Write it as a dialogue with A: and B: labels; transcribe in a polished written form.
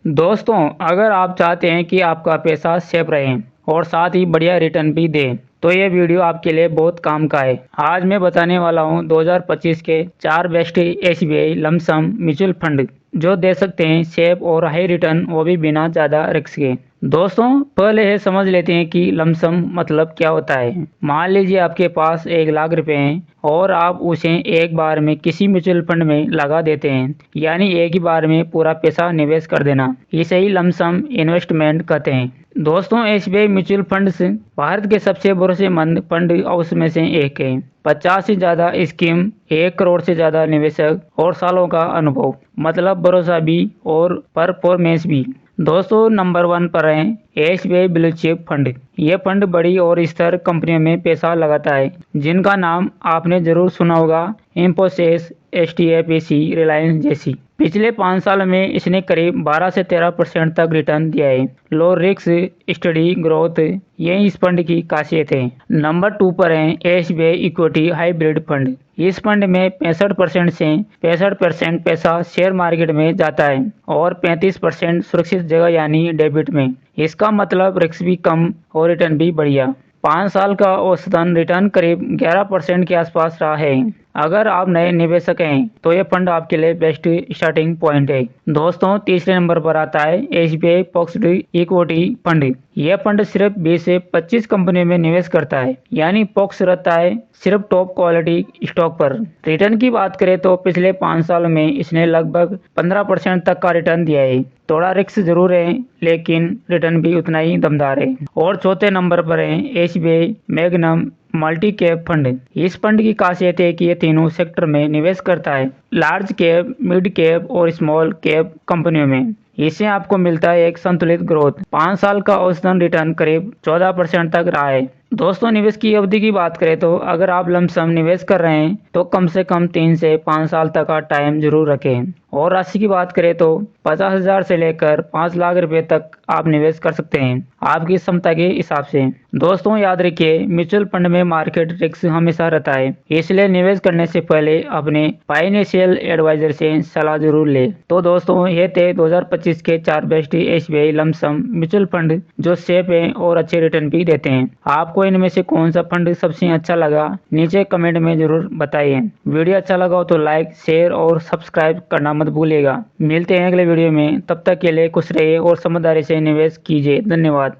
A: दोस्तों, अगर आप चाहते हैं कि आपका पैसा सेफ रहे और साथ ही बढ़िया रिटर्न भी दे, तो ये वीडियो आपके लिए बहुत काम का है। आज मैं बताने वाला हूँ 2025 के 4 best SBI lump sum mutual fund जो दे सकते हैं सेफ और हाई रिटर्न, वो भी बिना ज़्यादा रिस्क के। दोस्तों, पहले ये समझ लेते हैं कि लमसम मतलब क्या होता है। मान लीजिए आपके पास 1 लाख रुपए हैं और आप उसे एक बार में किसी म्यूचुअल फंड में लगा देते हैं, यानी एक ही बार में पूरा पैसा निवेश कर देना। इसे ही लमसम इन्वेस्टमेंट कहते हैं। दोस्तों, एसबीआई म्यूचुअल फंड भारत के सबसे भरोसेमंद फंड हाउस में से एक है। 50 से ज्यादा स्कीम, 1 करोड़ से ज्यादा निवेशक और सालों का अनुभव, मतलब भरोसा भी और परफॉर्मेंस भी। दोस्तों, नंबर 1 पर है एसबीआई ब्लू चिप फंड। ये फंड बड़ी और स्थिर कंपनियों में पैसा लगाता है, जिनका नाम आपने जरूर सुना होगा, इंफोसिस, एचडीएफसी, रिलायंस जैसी। पिछले 5 साल में इसने करीब 12 से 13% तक रिटर्न दिया है। लो रिस्क, स्टडी ग्रोथ, यही इस फंड की खासियत है। नंबर 2 पर है एसबीआई इक्विटी हाइब्रिड फंड। इस फंड में 65% से 65% पैसा शेयर मार्केट में जाता है और 35% सुरक्षित जगह यानी डेबिट में। इसका मतलब रिस्क भी कम और रिटर्न भी बढ़िया। 5 साल का औसतन रिटर्न करीब 11% के आसपास रहा है। अगर आप नए निवेशक हैं तो ये फंड आपके लिए बेस्ट स्टार्टिंग पॉइंट है। दोस्तों, तीसरे नंबर पर आता है एसबीआई फिक्स्ड इक्विटी फंड। यह फंड सिर्फ 20 से 25 कंपनियों में निवेश करता है, यानी फोकस रहता है सिर्फ टॉप क्वालिटी स्टॉक पर। रिटर्न की बात करें तो पिछले 5 साल में इसने लगभग 15% तक का रिटर्न दिया है। थोड़ा रिस्क जरूर है, लेकिन रिटर्न भी उतना ही दमदार है। और चौथे नंबर पर है SBI magnum multi cap fund. इस फंड की खासियत है कि ये तीनों सेक्टर में निवेश करता है, लार्ज कैप, मिड कैप और स्मॉल कैप कंपनियों में। इससे आपको मिलता है एक संतुलित ग्रोथ। 5 साल का औसतन रिटर्न करीब 14% तक रहा है। दोस्तों, निवेश की अवधि की बात करें तो अगर आप लमसम निवेश कर रहे हैं तो कम से कम 3 से 5 साल तक का टाइम जरूर रखें। और राशि की बात करें तो 50,000 से लेकर 5 लाख रुपए तक आप निवेश कर सकते हैं, आपकी क्षमता के हिसाब से। दोस्तों, याद रखिए, म्यूचुअल फंड में मार्केट रिस्क हमेशा रहता है, इसलिए निवेश करने से पहले अपने फाइनेंशियल एडवाइजर से सलाह जरूर ले। तो दोस्तों, ये थे 2025 के 4 best SBI lump sum mutual fund जो सेफ है और अच्छे रिटर्न भी देते हैं। आपको इनमें से कौन सा फंड सबसे अच्छा लगा, नीचे कमेंट में जरूर बताइए। वीडियो अच्छा लगा हो तो लाइक, शेयर और सब्सक्राइब करना मत भूलिएगा। मिलते हैं अगले वीडियो में, तब तक के लिए खुश रहिए और समझदारी से निवेश कीजिए। धन्यवाद।